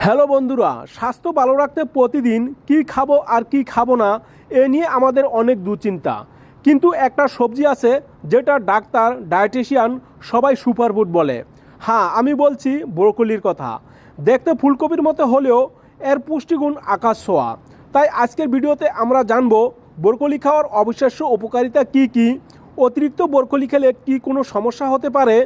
Hello বন্ধুরা, স্বাস্থ্য ভালো রাখতে প্রতিদিন কি খাবো আর কি খাবো না এ নিয়ে আমাদের অনেক দুশ্চিন্তা। কিন্তু একটা সবজি আছে যেটা ডাক্তার, ডায়েটিশিয়ান সবাই সুপারফুড বলে। হ্যাঁ, আমি বলছি ব্রোকলির কথা। দেখতে ফুলকপির মতো হলেও এর পুষ্টিগুণ আকাশ ছোঁয়া। তাই আজকের ভিডিওতে আমরা জানবো ব্রোকলি খাওয়ার অবিশ্বাস্য উপকারিতা কি কি, অতিরিক্ত ব্রোকলি খেলে কি কোনো সমস্যা হতে পারে,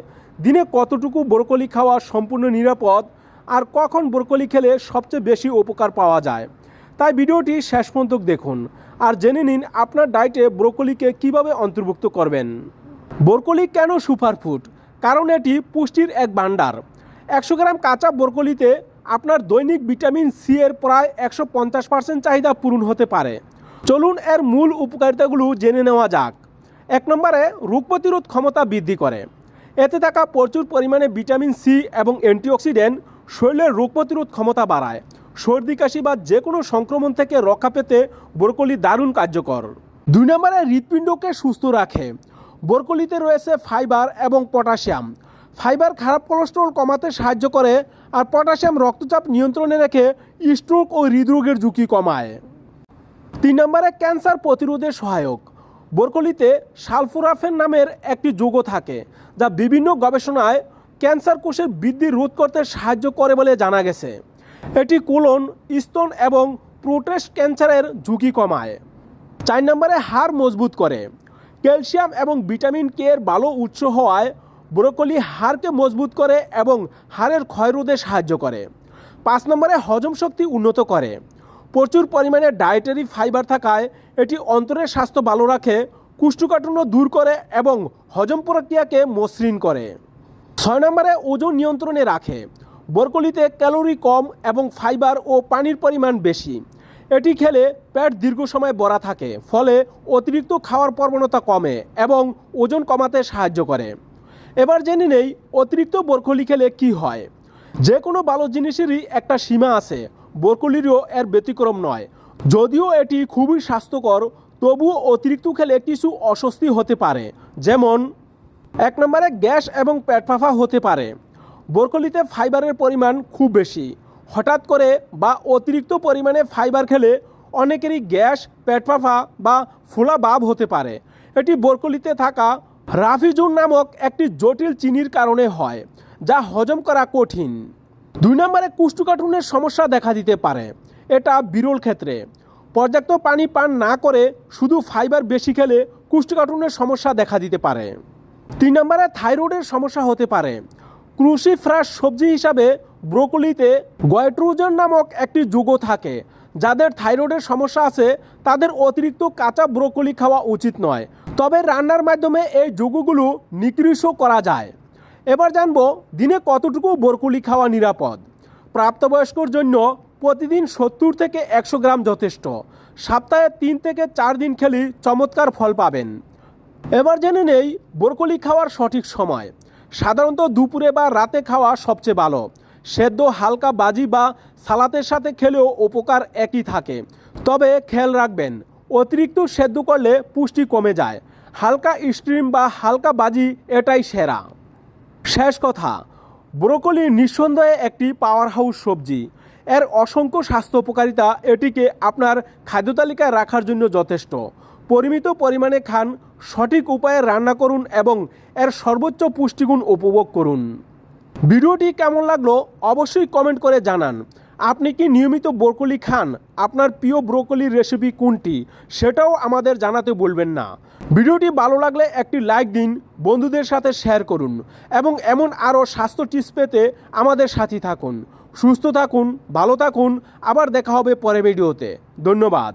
দিনে কতটুকু ব্রোকলি খাওয়া সম্পূর্ণ নিরাপদ, আর কখন ব্রোকলি খেলে সবচেয়ে বেশি উপকার পাওয়া যায়। তাই ভিডিওটি শেষ পর্যন্ত দেখুন আর জেনে নিন আপনার ডায়েটে ব্রোকলিকে কিভাবে অন্তর্ভুক্ত করবেন। ব্রোকলি কেন সুপারফুড? কারণ এটি পুষ্টির এক ভাণ্ডার। 100 গ্রাম কাঁচা ব্রোকলিতে আপনার দৈনিক ভিটামিন সি এর প্রায় 150% চাহিদা পূরণ হতে পারে। চলুন এর মূল উপকারিতাগুলো জেনে নেওয়া যাক। 1 নম্বরে, রোগ প্রতিরোধ ক্ষমতা বৃদ্ধি করে। এতে থাকা প্রচুর পরিমাণে ভিটামিন সি এবং অ্যান্টিঅক্সিডেন্ট শরীরের রোগ প্রতিরোধ ক্ষমতা বাড়ায়। সর্দি কাশি বা যে কোনো সংক্রমণ থেকে রক্ষা পেতে ব্রোকলি দারুণ কার্যকর। 2 নম্বরে, হৃৎপিণ্ডকে সুস্থ রাখে। ব্রোকলিতে রয়েছে ফাইবার এবং পটাশিয়াম। ফাইবার খারাপ কোলেস্টেরল কমাতে সাহায্য করে, আর পটাশিয়াম রক্তচাপ নিয়ন্ত্রণে রেখে স্ট্রোক ও হৃদরোগের ঝুঁকি কমায়। 3 নম্বরে, ক্যান্সার প্রতিরোধে সহায়ক। ব্রোকলিতে সালফোরাফেন নামের একটি যৌগ থাকে যা বিভিন্ন গবেষণায় ক্যান্সার কোষের বৃদ্ধি রোধ করতে সাহায্য করে বলে জানা গেছে। এটি কোলন, স্তন এবং প্রোস্টেট ক্যান্সারের ঝুঁকি কমায়। 4 নম্বরে, হাড় মজবুত করে। ক্যালসিয়াম এবং ভিটামিন কে এর ভালো উৎস হওয়ায় ব্রোকলি হাড়কে মজবুত করে এবং হাড়ের ক্ষয় রোধে সাহায্য করে। 5 নম্বরে, হজম শক্তি উন্নত করে। প্রচুর পরিমাণে ডায়েটারি ফাইবার থাকায় এটি অন্তরের স্বাস্থ্য ভালো রাখে, কোষ্ঠকাঠিন্য দূর করে এবং হজম প্রক্রিয়াকে মসৃণ করে। 6 নম্বরে, ওজন নিয়ন্ত্রণে রাখে। ব্রোকলিতে ক্যালোরি কম এবং ফাইবার ও পানির পরিমাণ বেশি। এটি খেলে পেট দীর্ঘ সময় ভরা থাকে, ফলে অতিরিক্ত খাওয়ার প্রবণতা কমে এবং ওজন কমাতে সাহায্য করে। এবার জেনে নেই অতিরিক্ত ব্রোকলি খেলে কি হয়। যে কোনো ভালো জিনিসেরই একটা সীমা আছে, ব্রোকলিরও এর ব্যতিক্রম নয়। যদিও এটি খুবই স্বাস্থ্যকর, তবুও অতিরিক্ত খেলে কিছু অস্বস্তি হতে পারে। যেমন 1 নম্বরে, গ্যাস এবং পেট ফাঁপা হতে পারে। ব্রোকলিতে ফাইবারের পরিমাণ খুব বেশি। হঠাৎ করে বা অতিরিক্ত পরিমাণে ফাইবার খেলে অনেকেরই গ্যাস, পেট ফাঁপা বা ফোলা ভাব হতে পারে। এটি ব্রোকলিতে থাকা রাফিজোন নামক একটি জটিল চিনির কারণে হয়, যা হজম করা কঠিন। 2 নম্বরে, কোষ্ঠকাঠিন্যের সমস্যা দেখা দিতে পারে। এটা বিরল ক্ষেত্রে। পর্যাপ্ত পানি পান না করে শুধু ফাইবার বেশি খেলে কোষ্ঠকাঠিন্যের সমস্যা দেখা দিতে পারে। 3 নম্বরে, থাইরয়েডের সমস্যা হতে পারে। ক্রুসিফারাস সবজি হিসাবে ব্রোকলিতে গয়েট্রোজেন নামক একটি যৌগ থাকে। যাদের থাইরয়েডের সমস্যা আছে তাদের অতিরিক্ত কাঁচা ব্রোকলি খাওয়া উচিত নয়, তবে রান্নার মাধ্যমে এই যৌগগুলো নিষ্ক্রিয় করা যায়। এবার জানবো দিনে কতটুকু ব্রোকলি খাওয়া নিরাপদ। প্রাপ্তবয়স্কর জন্য প্রতিদিন 70 থেকে 100 গ্রাম যথেষ্ট। সপ্তাহে 3 থেকে 4 দিন খেলেই চমৎকার ফল পাবেন। এবার জেনে নেই ব্রোকলি খাওয়ার সঠিক সময়। সাধারণত দুপুরে বা রাতে খাওয়া সবচেয়ে ভালো। সেদ্ধ, হালকা ভাজি বা সালাতের সাথে খেলেও উপকার একই থাকে। তবে খেয়াল রাখবেন, অতিরিক্ত সেদ্ধ করলে পুষ্টি কমে যায়। হালকা স্টিম বা হালকা ভাজি এটাই সেরা। শেষ কথা, ব্রোকলি নিঃসন্দেহে একটি পাওয়ার হাউস সবজি। এর অসংখ্য স্বাস্থ্য উপকারিতা এটিকে আপনার খাদ্য তালিকায় রাখার জন্য যথেষ্ট। পরিমিত পরিমাণে খান, সঠিক উপায়ে রান্না করুন এবং এর সর্বোচ্চ পুষ্টিগুণ উপভোগ করুন। ভিডিওটি কেমন লাগলো অবশ্যই কমেন্ট করে জানান। আপনি কি নিয়মিত ব্রোকলি খান? আপনার প্রিয় ব্রোকলির রেসিপি কোনটি সেটাও আমাদের জানাতে বলবেন না। ভিডিওটি ভালো লাগলে একটি লাইক দিন, বন্ধুদের সাথে শেয়ার করুন এবং এমন আরও স্বাস্থ্য টিপস পেতে আমাদের সাথে থাকুন। সুস্থ থাকুন, ভালো থাকুন। আবার দেখা হবে পরের ভিডিওতে। ধন্যবাদ।